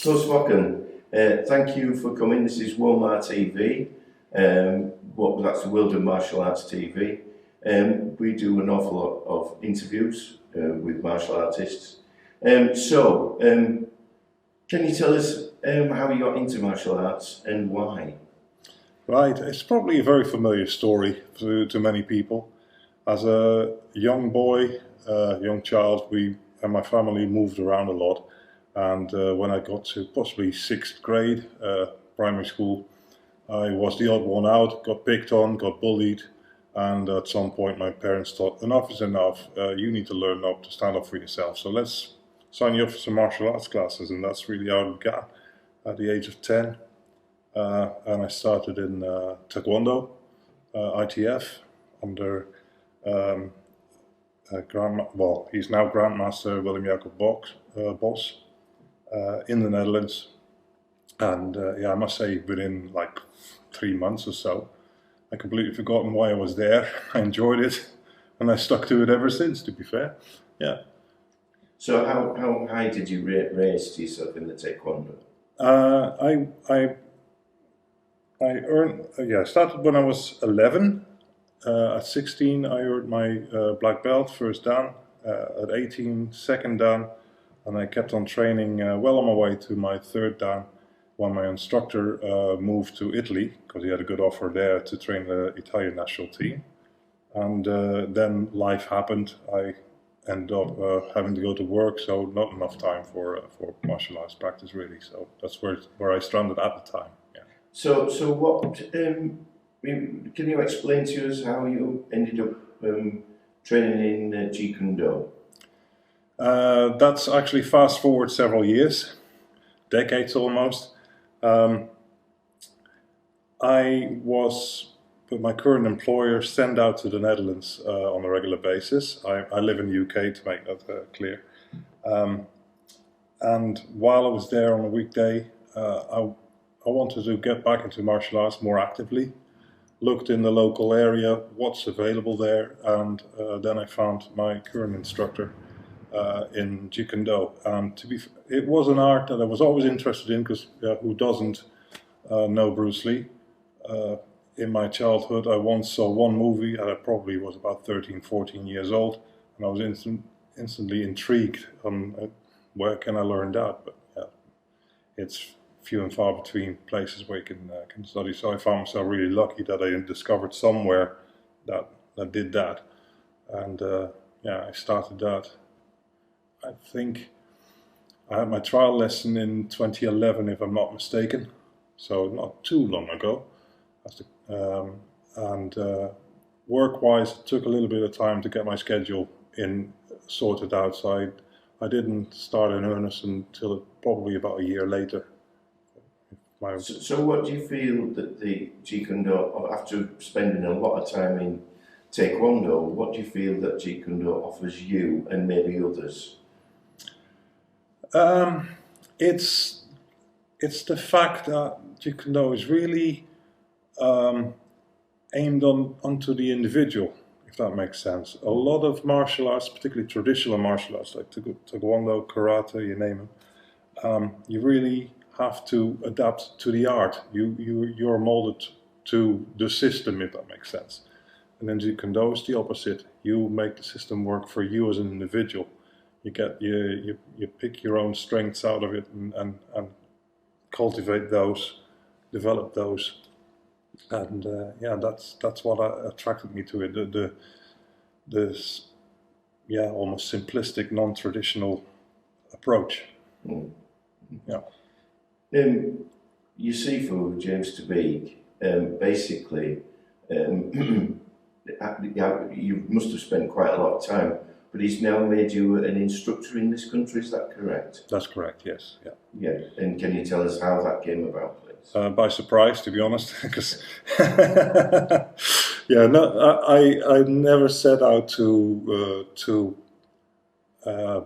Koos Fockens, thank you for coming. This is Womar TV. That's the World of Martial Arts TV. We do an awful lot of interviews with martial artists. Can you tell us how you got into martial arts and why? Right, it's probably a very familiar story to many people. As a young boy, young child, we and my family moved around a lot. And when I got to possibly 6th grade, primary school, I was the odd one out, got picked on, got bullied, and at some point my parents thought, enough is enough, you need to learn up to stand up for yourself, so let's sign you up for some martial arts classes, and that's really how it began at the age of 10. And I started in Taekwondo ITF under he's now Grandmaster Willem Jacob Bos. In the Netherlands, and I must say within like 3 months or so I completely forgotten why I was there. I enjoyed it and I stuck to it ever since, to be fair. So how high did you raise yourself in the Taekwondo? I started when I was 11. At 16 I earned my black belt, first dan. At 18, second dan. And I kept on training well on my way to my 3rd dan when my instructor moved to Italy, because he had a good offer there to train the Italian national team. And then life happened. I ended up having to go to work, so not enough time for martial arts practice really. So that's where I stranded at the time. Yeah. So what can you explain to us how you ended up training in Jeet Kune Do? That's actually fast forward several years, decades almost. I was, with my current employer, sent out to the Netherlands on a regular basis. I live in the UK, to make that clear. And while I was there on a weekday, I wanted to get back into martial arts more actively. Looked in the local area, what's available there, and then I found my current instructor in Jeet Kune Do. And it was an art that I was always interested in, because who doesn't know Bruce Lee? In my childhood, I once saw one movie, and I probably was about 13, 14 years old, and I was instantly intrigued on where can I learn that. But it's few and far between places where you can study. So I found myself really lucky that I discovered somewhere that did that, and I started that. I think I had my trial lesson in 2011, if I'm not mistaken, so not too long ago. Work-wise, it took a little bit of time to get my schedule sorted out, so I didn't start in earnest until probably about a year later. So what do you feel that the Jeet Kune Do, after spending a lot of time in Taekwondo, what do you feel that Jeet Kune Do offers you and maybe others? It's the fact that Jeet Kune Do is really aimed onto the individual, if that makes sense. A lot of martial arts, particularly traditional martial arts like Taekwondo, karate, you name it, you really have to adapt to the art. You're molded to the system, if that makes sense. And then Jeet Kune Do is the opposite. You make the system work for you as an individual. You pick your own strengths out of it and cultivate those, develop those, and that's what attracted me to it. This almost simplistic, non-traditional approach. Mm. Yeah. You see, for James to be basically, you must have spent quite a lot of time. But he's now made you an instructor in this country, is that correct? That's correct, yes. Yeah, and can you tell us how that came about, please? By surprise, to be honest, because I never set out to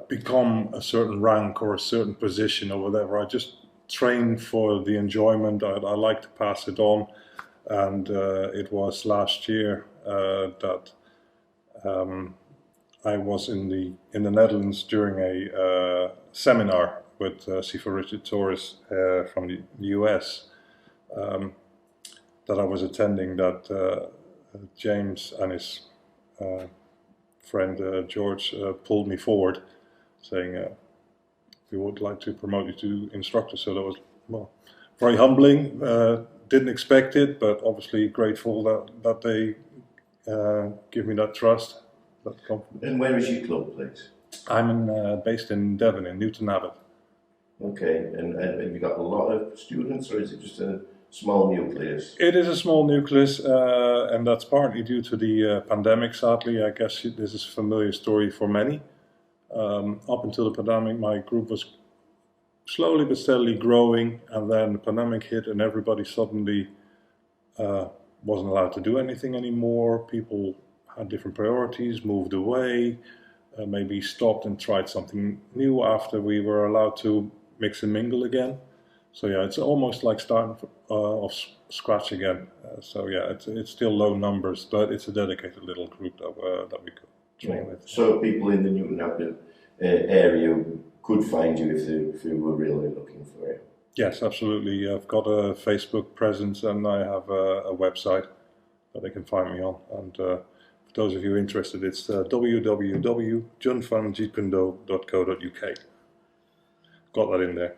become a certain rank or a certain position or whatever. I just trained for the enjoyment. I like to pass it on, and it was last year that I was in the Netherlands during a seminar with Sifa Richard Torres from the US that I was attending, that James and his friend George pulled me forward, saying we would like to promote you to instructor. So that was, well, very humbling. Didn't expect it, but obviously grateful that they give me that trust, that confidence. And where is your club, please? I'm based in Devon, in Newton Abbot. Okay, and have you got a lot of students, or is it just a small nucleus? It is a small nucleus, and that's partly due to the pandemic, sadly. I guess this is a familiar story for many. Up until the pandemic, my group was slowly but steadily growing, and then the pandemic hit and everybody suddenly wasn't allowed to do anything anymore. People had different priorities, moved away, maybe stopped and tried something new after we were allowed to mix and mingle again. So yeah, it's almost like starting off scratch again. So yeah, it's still low numbers, but it's a dedicated little group that we could train with. So people in the Newton Abbot area could find you if they were really looking for you? Yes, absolutely. I've got a Facebook presence and I have a website that they can find me on. And for those of you interested, it's www.junfanjeetkundo.co.uk. Got that in there.